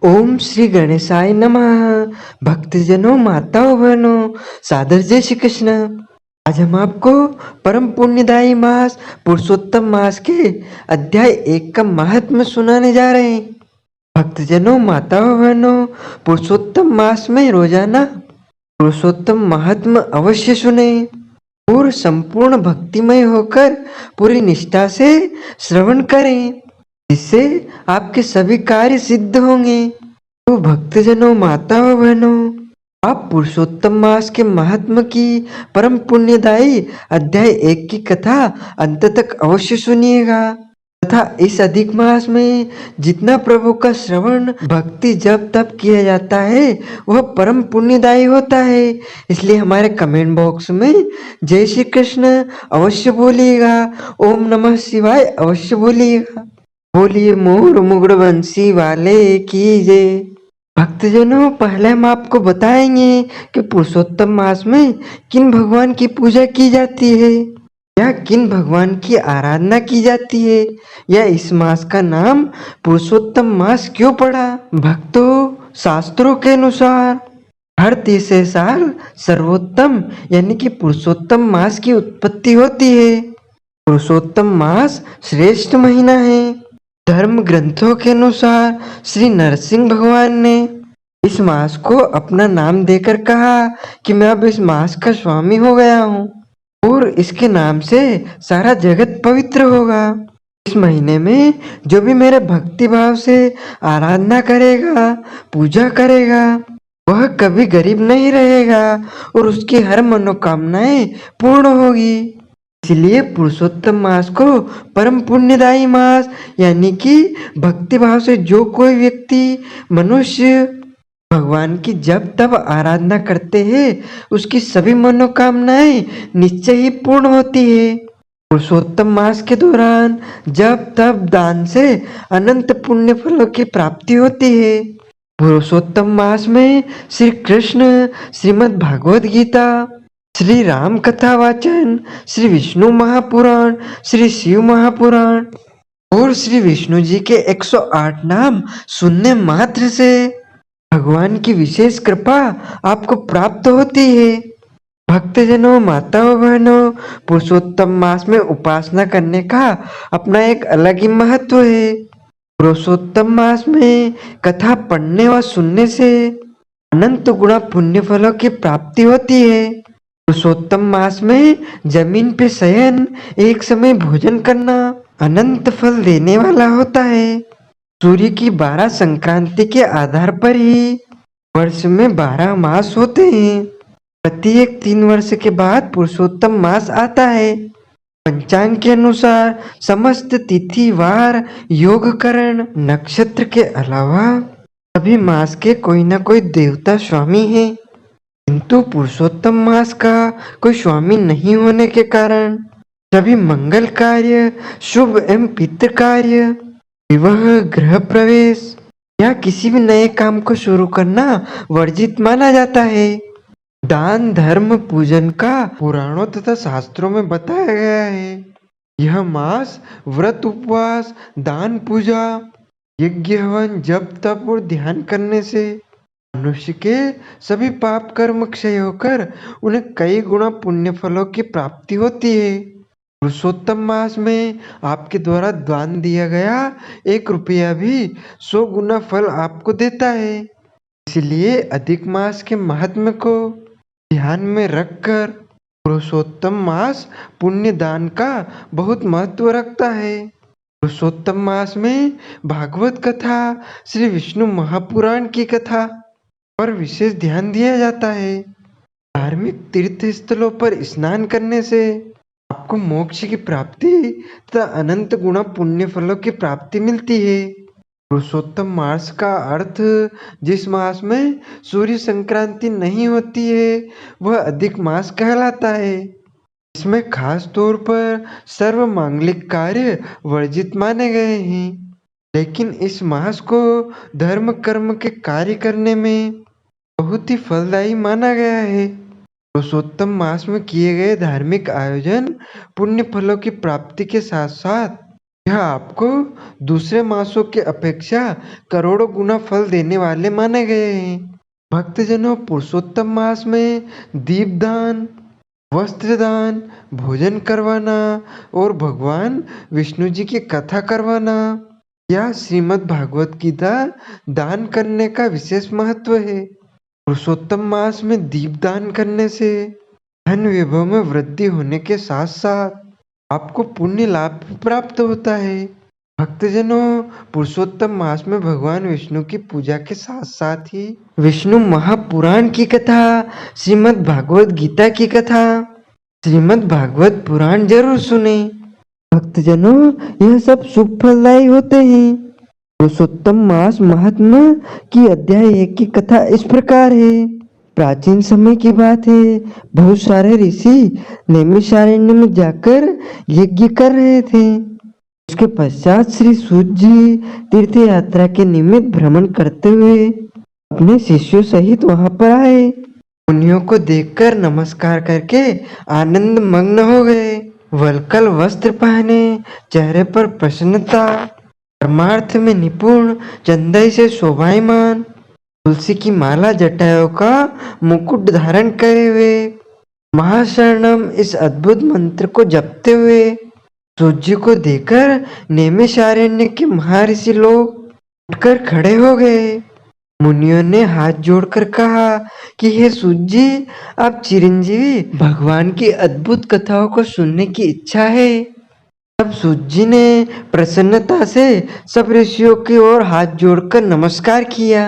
ओम श्री गणेशाय नमः। भक्तजनों, माताओं, बहनों, सादर जय श्री कृष्ण। आज हम आपको परम पुण्यदायी मास पुरुषोत्तम मास के अध्याय 1 का महात्म्य सुनाने जा रहे हैं। भक्तजनों, माताओं, बहनों, पुरुषोत्तम मास में रोजाना पुरुषोत्तम महात्म्य अवश्य सुने और संपूर्ण भक्तिमय होकर पूरी निष्ठा से श्रवण करें, जिससे आपके सभी कार्य सिद्ध होंगे। तो भक्तजनों, माताओं, बहनों, आप पुरुषोत्तम मास के महात्म की परम पुण्यदायी अध्याय 1 की कथा अंत तक अवश्य सुनिएगा तथा इस अधिक मास में जितना प्रभु का श्रवण भक्ति जप तप किया जाता है वह परम पुण्यदायी होता है। इसलिए हमारे कमेंट बॉक्स में जय श्री कृष्ण अवश्य बोलिएगा, ओम नमः शिवाय अवश्य बोलिएगा। बोलिए मोर मुगड़ बंसी वाले की जय। भक्तजनों, पहले हम आपको बताएंगे कि पुरुषोत्तम मास में किन भगवान की पूजा की जाती है या किन भगवान की आराधना की जाती है या इस मास का नाम पुरुषोत्तम मास क्यों पड़ा। भक्तों, शास्त्रों के अनुसार हर तीसरे साल सर्वोत्तम यानी कि पुरुषोत्तम मास की उत्पत्ति होती है। पुरुषोत्तम मास श्रेष्ठ महीना है। धर्म ग्रंथों के अनुसार श्री नरसिंह भगवान ने इस मास को अपना नाम देकर कहा कि मैं अब इस मास का स्वामी हो गया हूँ और इसके नाम से सारा जगत पवित्र होगा। इस महीने में जो भी मेरे भक्ति भाव से आराधना करेगा, पूजा करेगा, वह कभी गरीब नहीं रहेगा और उसकी हर मनोकामनाएं पूर्ण होगी। इसलिए पुरुषोत्तम मास को परम पुण्यदायी मास यानी कि भक्ति भाव से जो कोई व्यक्ति मनुष्य भगवान की जब तब आराधना करते हैं उसकी सभी मनोकामनाएं निश्चय ही पूर्ण होती है। पुरुषोत्तम मास के दौरान जब तब दान से अनंत पुण्य फलों की प्राप्ति होती है। पुरुषोत्तम मास में श्री कृष्ण श्रीमद् भागवत गीता, श्री राम कथा वाचन, श्री विष्णु महापुराण, श्री शिव महापुराण और श्री विष्णु जी के 108 नाम सुनने मात्र से भगवान की विशेष कृपा आपको प्राप्त होती है। भक्तजनों, माताओं, बहनों, पुरुषोत्तम मास में उपासना करने का अपना एक अलग ही महत्व है। पुरुषोत्तम मास में कथा पढ़ने व सुनने से अनंत गुणा पुण्य फलों की प्राप्ति होती है। पुरुषोत्तम मास में जमीन पे शयन, एक समय भोजन करना अनंत फल देने वाला होता है। सूर्य की 12 संक्रांति के आधार पर ही वर्ष में 12 मास होते हैं। प्रत्येक 3 वर्ष के बाद पुरुषोत्तम मास आता है। पंचांग के अनुसार समस्त तिथि वार योगकरण नक्षत्र के अलावा सभी मास के कोई न कोई देवता स्वामी है, किंतु पुरुषोत्तम मास का कोई स्वामी नहीं होने के कारण सभी मंगल कार्य, शुभ एवं पितृ कार्य, विवाह, गृह प्रवेश या किसी भी नए काम को शुरू करना वर्जित माना जाता है। दान धर्म पूजन का पुराणों तथा शास्त्रों में बताया गया है। यह मास व्रत उपवास दान पूजा यज्ञ हवन जप तप और ध्यान करने से मनुष्य के सभी पाप कर्म क्षय होकर उन्हें कई गुना पुण्य फलों की प्राप्ति होती है। पुरुषोत्तम मास में आपके द्वारा दान दिया गया 1 रुपया भी 100 गुना फल आपको देता है। इसलिए अधिक मास के महात्म्य को ध्यान में रखकर पुरुषोत्तम मास पुण्य दान का बहुत महत्व रखता है। पुरुषोत्तम मास में भागवत कथा, श्री विष्णु महापुराण की कथा पर विशेष ध्यान दिया जाता है। धार्मिक तीर्थ स्थलों पर स्नान करने से आपको मोक्ष की प्राप्ति तथा अनंत गुणा पुण्य फलों की प्राप्ति मिलती है। पुरुषोत्तम मास का अर्थ जिस मास में सूर्य संक्रांति नहीं होती है वह अधिक मास कहलाता है। इसमें खास तौर पर सर्व मांगलिक कार्य वर्जित माने गए हैं, लेकिन इस मास को धर्म कर्म के कार्य करने में बहुत ही फलदायी माना गया है। पुरुषोत्तम मास में किए गए धार्मिक आयोजन पुण्य फलों की प्राप्ति के साथ साथ यह आपको दूसरे मासों के अपेक्षा करोड़ों गुना फल देने वाले माने गए हैं। भक्तजनों, पुरुषोत्तम मास में दीपदान, वस्त्रदान, भोजन करवाना और भगवान विष्णु जी की कथा करवाना, यह श्रीमद् भागवत गीता दान करने का विशेष महत्व है। पुरुषोत्तम मास में दीपदान करने से धन वैभव में वृद्धि होने के साथ साथ आपको पुण्य लाभ प्राप्त होता है। भक्तजनों, पुरुषोत्तम मास में भगवान विष्णु की पूजा के साथ साथ ही विष्णु महापुराण की कथा, श्रीमद् भागवत गीता की कथा, श्रीमद् भागवत पुराण जरूर सुने। भक्तजनों, यह सब शुभ फलदायी होते हैं। पुरुषोत्तम मास महात्मा की अध्याय 1 की कथा इस प्रकार है। प्राचीन समय की बात है, बहुत सारे ऋषि नैमिषारण्य में जाकर यज्ञ कर रहे थे। उसके पश्चात श्री सूत जी तीर्थ यात्रा के निमित्त भ्रमण करते हुए अपने शिष्यों सहित वहां पर आए। मुनियों को देखकर नमस्कार करके आनंद मग्न हो गए। वल्कल वस्त्र पहने, चेहरे पर प्रसन्नता, परमार्थ में निपुण, चंदई से शोभायमान, तुलसी की माला जटाओं का मुकुट धारण करे हुए, महाशरणम इस अद्भुत मंत्र को जपते हुए सूर्य को देखकर नैमिषारण्य के महर्षि लोग उठकर खड़े हो गए। मुनियों ने हाथ जोड़कर कहा कि हे सूर्य जी, आप चिरंजीवी भगवान की अद्भुत कथाओं को सुनने की इच्छा है। तब सूर्य जी ने प्रसन्नता से सब ऋषियों की ओर हाथ जोड़कर नमस्कार किया।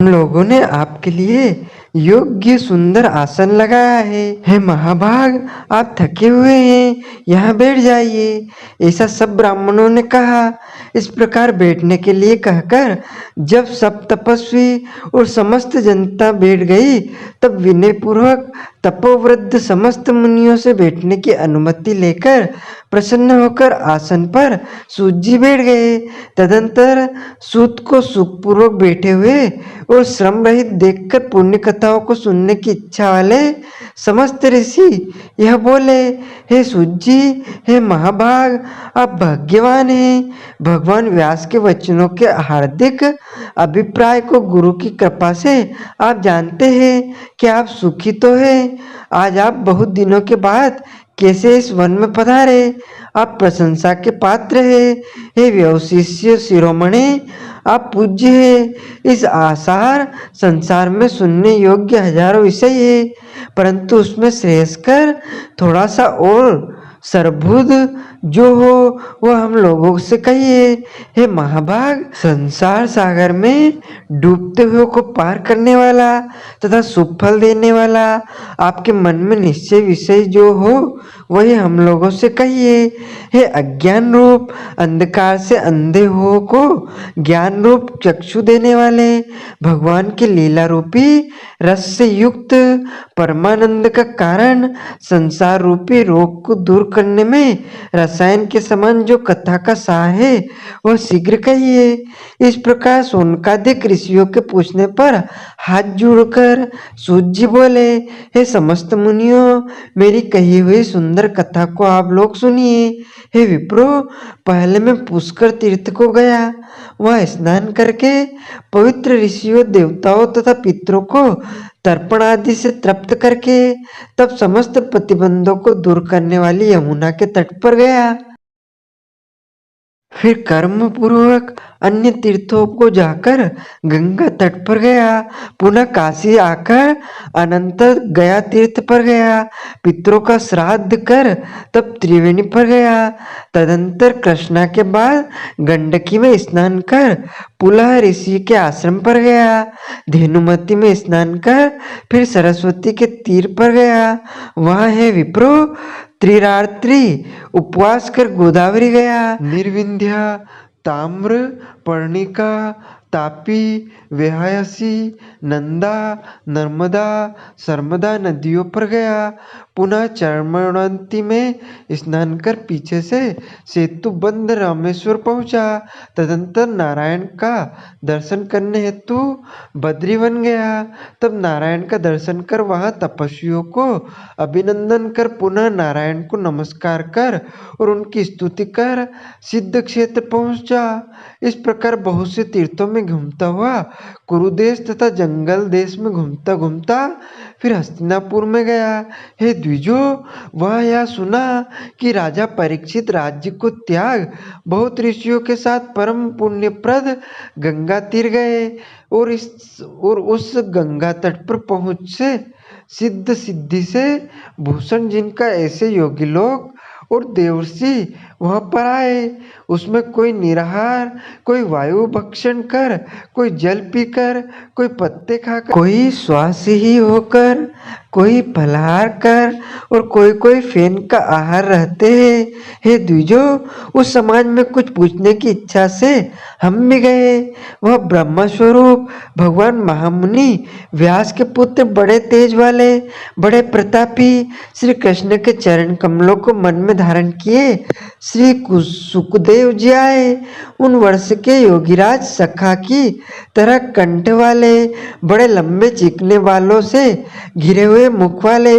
हम लोगों ने आपके लिए योग्य सुंदर आसन लगाया है। हे महाभाग, आप थके हुए हैं, यहाँ बैठ जाइए। ऐसा सब ब्राह्मणों ने कहा। इस प्रकार बैठने के लिए कहकर जब सब तपस्वी और समस्त जनता बैठ गई, तब विनय पूर्वक तपोवृद्ध समस्त मुनियों से बैठने की अनुमति लेकर प्रसन्न होकर आसन पर सूत जी बैठ गए। तदंतर सूत को सुखपूर्वक बैठे हुए और श्रम रहित देखकर पुण्य कथाओं को सुनने की इच्छा वाले समस्त ऋषि यह बोले, हे सूत जी, हे महाभाग, आप भाग्यवान हैं। भगवान व्यास के वचनों के हार्दिक अभिप्राय को गुरु की कृपा से आप जानते हैं कि आप सुखी तो हैं। आज आप बहुत दिनों के बाद कैसे इस वन में पधारे, आप प्रशंसा के पात्र हैं। हे व्यवशिष्य शिरोमणि, आप पूज्य है। इस आसार संसार में सुनने योग्य हजारों विषय है, परंतु उसमें श्रेयस्कर थोड़ा सा और सरबुद्ध जो हो वह हम लोगों से कहिए। हे महाभाग, संसार सागर में डूबते हुए को पार करने वाला तथा शुभ फल देने वाला आपके मन में निश्चय विषय जो हो वही हम लोगों से कहिए। हे अज्ञान रूप अंधकार से अंधे हो को ज्ञान रूप चक्षु देने वाले भगवान के लीला रूपी रस से युक्त परमानंद का कारण संसार रूपी रोग को दूर करने में रसायन के समान जो कथा का सार है वह शीघ्र कहिए। इस प्रकार सोनकादिक ऋषियों के पूछने पर हाथ जोड़कर सूत जी बोले, हे समस्त मुनियों, मेरी कही हुई सुंदर कथा को आप लोग सुनिए। हे विप्रो, पहले मैं पुष्कर तीर्थ को गया। वह स्नान करके पवित्र ऋषियों, देवताओं तथा पितरों को तर्पण आदि से तृप्त करके तब समस्त प्रतिबंधों को दूर करने वाली यमुना के तट पर गया। फिर कर्म पूर्वक अन्य तीर्थों को जाकर गंगा तट पर गया। पुनः काशी आकर अनंतर गया तीर्थ पर गया। पितरों का श्राद्ध कर तब त्रिवेणी पर गया। तदंतर कृष्णा के बाद गंडकी में स्नान कर पुलह ऋषि के आश्रम पर गया। धेनुमती में स्नान कर फिर सरस्वती के तीर पर गया। वहाँ है विप्रो त्रिरात्रि उपवास कर गोदावरी गया। निर्विंध्या, ताम्र, पर्णिका, तापी, वेहायसी, नंदा, नर्मदा, सर्मदा नदियों पर गया। पुनः चरमोन्नति में स्नान कर पीछे से सेतु बंद रामेश्वर पहुंचा। तदंतर नारायण का दर्शन करने हेतु बद्री बन गया। तब नारायण का दर्शन कर वहां तपस्वियों को अभिनंदन कर पुनः नारायण को नमस्कार कर और उनकी स्तुति कर सिद्ध क्षेत्र पहुंचा। इस प्रकार बहुत से तीर्थों में घूमता हुआ कुरुदेश तथा जंगल देश में घूमता घूमता फिर हस्तिनापुर में गया। हे द्विजो, वह यह सुना कि राजा परीक्षित राज्य को त्याग बहुत ऋषियों के साथ परम पुण्यप्रद गंगा तीर गए और उस गंगा तट पर पहुंच से सिद्ध सिद्धि से भूषण जिनका ऐसे योगी लोग और देवर्षि वहां पर आए। उसमें कोई निराहार, कोई वायु भक्षण कर, कोई जल पीकर, कोई पत्ते खाकर, कोई श्वास ही होकर, कोई फलाहार कर और कोई कोई फेन का आहार रहते हैं। हे द्विजो, उस समाज में कुछ पूछने की इच्छा से हम भी गए। वह ब्रह्म स्वरूप भगवान महामुनि व्यास के पुत्र, बड़े तेज वाले, बड़े प्रतापी श्री कृष्ण के चरण कमलों को मन में धारण किए श्री सुखदेव जी आए। उन वर्ष के योगीराज सखा की तरह कंठ वाले, बड़े लंबे चीखने वालों से घिरे हुए मुख वाले,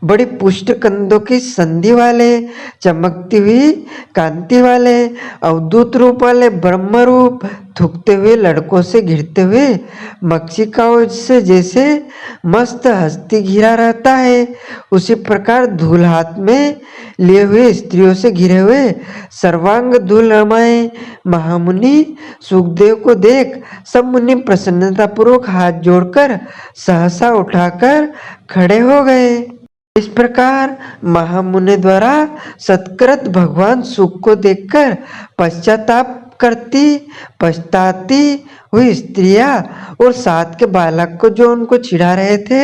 बड़ी पुष्ट कंधों की संधि वाले, चमकती हुई कांति वाले, अवधूत रूप वाले, ब्रह्म रूप, थूकते हुए लड़कों से घिरते हुए मक्षिकाओं से जैसे मस्त हस्ती घिरा रहता है, उसी प्रकार धूल हाथ में लिए हुए स्त्रियों से घिरे हुए सर्वांग धूल रमाए महामुनि सुखदेव को देख सब मुनि प्रसन्नतापूर्वक हाथ जोड़कर सहसा उठाकर खड़े हो गए। इस प्रकार महामुनि द्वारा सत्कृत भगवान सुख को देखकर पश्चाताप करती पछताती हुई स्त्रियां और साथ के बालक को जो उनको चिढ़ा रहे थे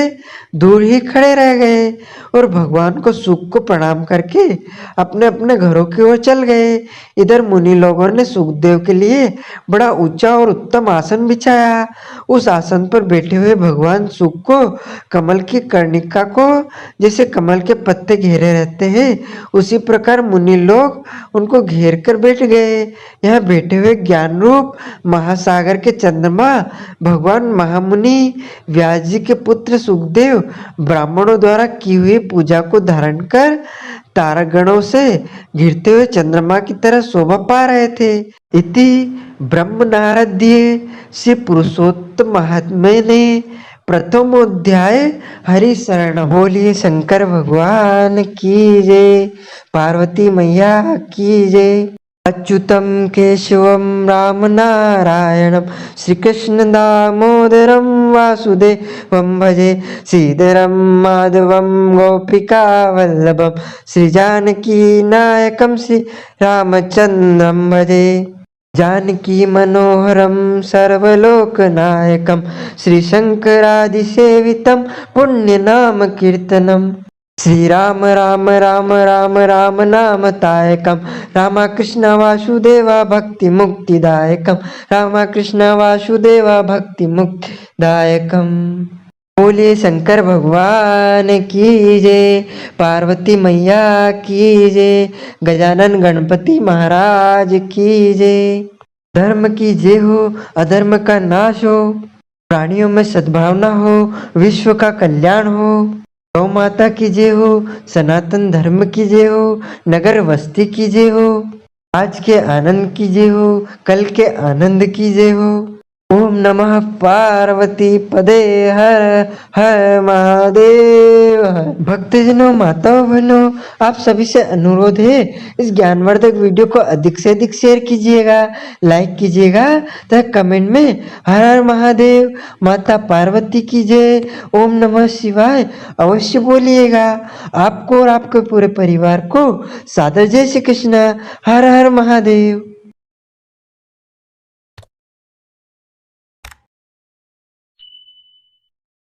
दूर ही खड़े रह गए और भगवान को सुख को प्रणाम करके अपने अपने घरों की ओर चल गए। इधर मुनि लोगों ने सुखदेव के लिए बड़ा ऊंचा और उत्तम आसन बिछाया। उस आसन पर बैठे हुए भगवान सुख को कमल की कर्णिका को जैसे कमल के पत्ते घेरे रहते हैं, उसी प्रकार मुनि लोग उनको घेर कर बैठ गए। यहाँ बैठे हुए ज्ञान रूप महासागर के चंद्रमा भगवान महामुनि व्यास जी के पुत्र सुखदेव ब्राह्मणों द्वारा की हुई पूजा को धारण कर तारागणों से घिरते हुए चंद्रमा की तरह शोभा पा रहे थे। इति ब्रह्म नारदीय श्री पुरुषोत्तम महात्म्य ने प्रथमोध्याय हरि शरण। बोलिए शंकर भगवान की जय, पार्वती मैया की जय। अच्युतम केशवम राम नारायणम श्रीकृष्ण दामोदरम वासुदेवम भजे श्रीधरम माधवम गोपिका वल्लभम श्रीजानकी नायकम श्री रामचंद्रम भजे। जानकी मनोहरम सर्वलोकनायकम श्रीशंकरादिसेवितम पुण्यनाम कीर्तनम। श्री राम राम राम राम राम नामतायकम रामकृष्ण वासुदेवा भक्ति मुक्तिदायकम रामकृष्ण वासुदेवा भक्ति मुक्तिदायकम। बोलिए शंकर भगवान की जय, पार्वती मैया की जय, गजानन गणपति महाराज की जय। धर्म की जय हो, अधर्म का नाश हो, प्राणियों में सद्भावना हो, विश्व का कल्याण हो। गौ माता की जय हो, सनातन धर्म की जय हो, नगर वस्ती की जय हो, आज के आनंद की जय हो, कल के आनंद की जय हो। ओम नमः पार्वती पदे हर हर महादेव। भक्तजनों, माताओं, बहनों, आप सभी से अनुरोध है इस ज्ञानवर्धक वीडियो को अधिक से अधिक शेयर कीजिएगा, लाइक कीजिएगा तथा कमेंट में हर हर महादेव, माता पार्वती की जय, ओम नमः शिवाय अवश्य बोलिएगा। आपको और आपके पूरे परिवार को सादर जय श्री कृष्ण। हर हर महादेव।